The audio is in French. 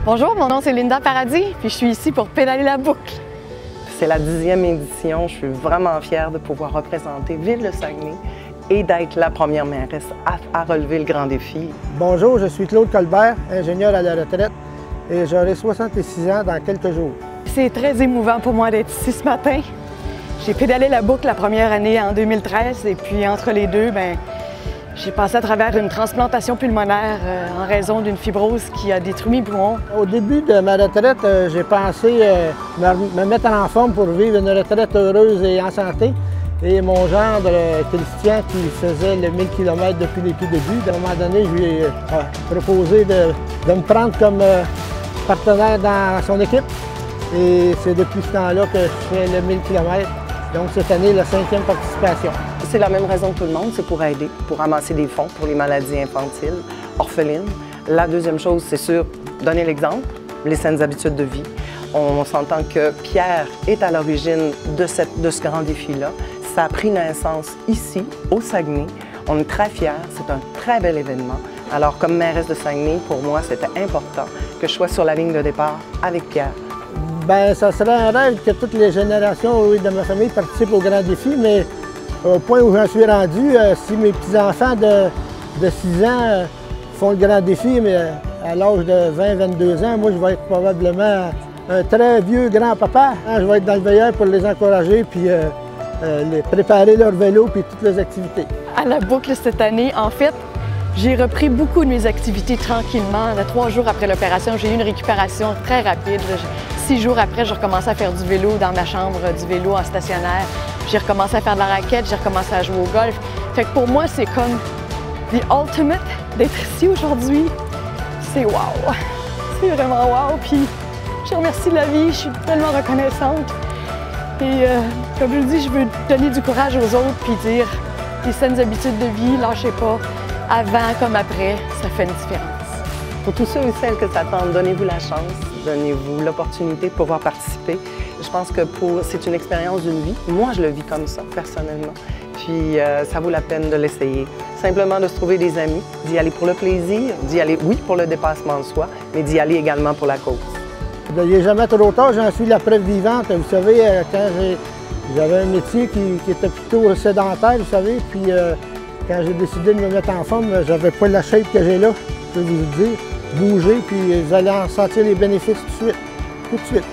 Bonjour, mon nom c'est Linda Paradis, puis je suis ici pour pédaler la boucle. C'est la 10e édition, je suis vraiment fière de pouvoir représenter Ville de Saguenay et d'être la première mairesse à relever le grand défi. Bonjour, je suis Claude Colbert, ingénieur à la retraite et j'aurai 66 ans dans quelques jours. C'est très émouvant pour moi d'être ici ce matin. J'ai pédalé la boucle la première année en 2013 et puis entre les deux, j'ai passé à travers une transplantation pulmonaire en raison d'une fibrose qui a détruit mes poumons. Au début de ma retraite, j'ai pensé me mettre en forme pour vivre une retraite heureuse et en santé. Et mon gendre, Christian, qui faisait le 1000 km depuis les tout débuts, à un moment donné, je lui ai proposé de me prendre comme partenaire dans son équipe. Et c'est depuis ce temps-là que je fais le 1000 km. Donc cette année, la 5e participation. C'est la même raison que tout le monde, c'est pour aider, pour ramasser des fonds pour les maladies infantiles, orphelines. La deuxième chose, c'est sûr, donner l'exemple, les saines habitudes de vie. On s'entend que Pierre est à l'origine de ce grand défi-là. Ça a pris naissance ici, au Saguenay. On est très fiers, c'est un très bel événement. Alors, comme mairesse de Saguenay, pour moi, c'était important que je sois sur la ligne de départ avec Pierre. Bien, ça serait un rêve que toutes les générations de ma famille participent au grand défi, mais au point où j'en suis rendu, si mes petits-enfants de 6 ans font le grand défi, mais à l'âge de 20-22 ans, moi, je vais être probablement un très vieux grand-papa. Je vais être dans le veilleur pour les encourager, puis préparer leur vélo, puis toutes les activités. À la boucle cette année, en fait, j'ai repris beaucoup de mes activités tranquillement. 3 jours après l'opération, j'ai eu une récupération très rapide. 6 jours après, j'ai recommencé à faire du vélo dans ma chambre, du vélo en stationnaire. J'ai recommencé à faire de la raquette, j'ai recommencé à jouer au golf. Fait que pour moi, c'est comme the ultimate d'être ici aujourd'hui. C'est wow! C'est vraiment wow! Puis je remercie la vie, je suis tellement reconnaissante. Et comme je le dis, je veux donner du courage aux autres puis dire les saines habitudes de vie, lâchez pas. Avant comme après, ça fait une différence. Pour tous ceux et celles que s'attendent, donnez-vous la chance, donnez-vous l'opportunité de pouvoir participer. Je pense que c'est une expérience d'une vie. Moi, je le vis comme ça, personnellement. Puis ça vaut la peine de l'essayer. Simplement de se trouver des amis, d'y aller pour le plaisir, d'y aller, oui, pour le dépassement de soi, mais d'y aller également pour la cause. Il n'est jamais trop tard, j'en suis la preuve vivante. Vous savez, quand j'avais un métier qui était plutôt sédentaire, vous savez, puis quand j'ai décidé de me mettre en forme, j'avais pas la shape que j'ai là, je peux vous le dire. Bouger, puis vous allez en sentir les bénéfices tout de suite.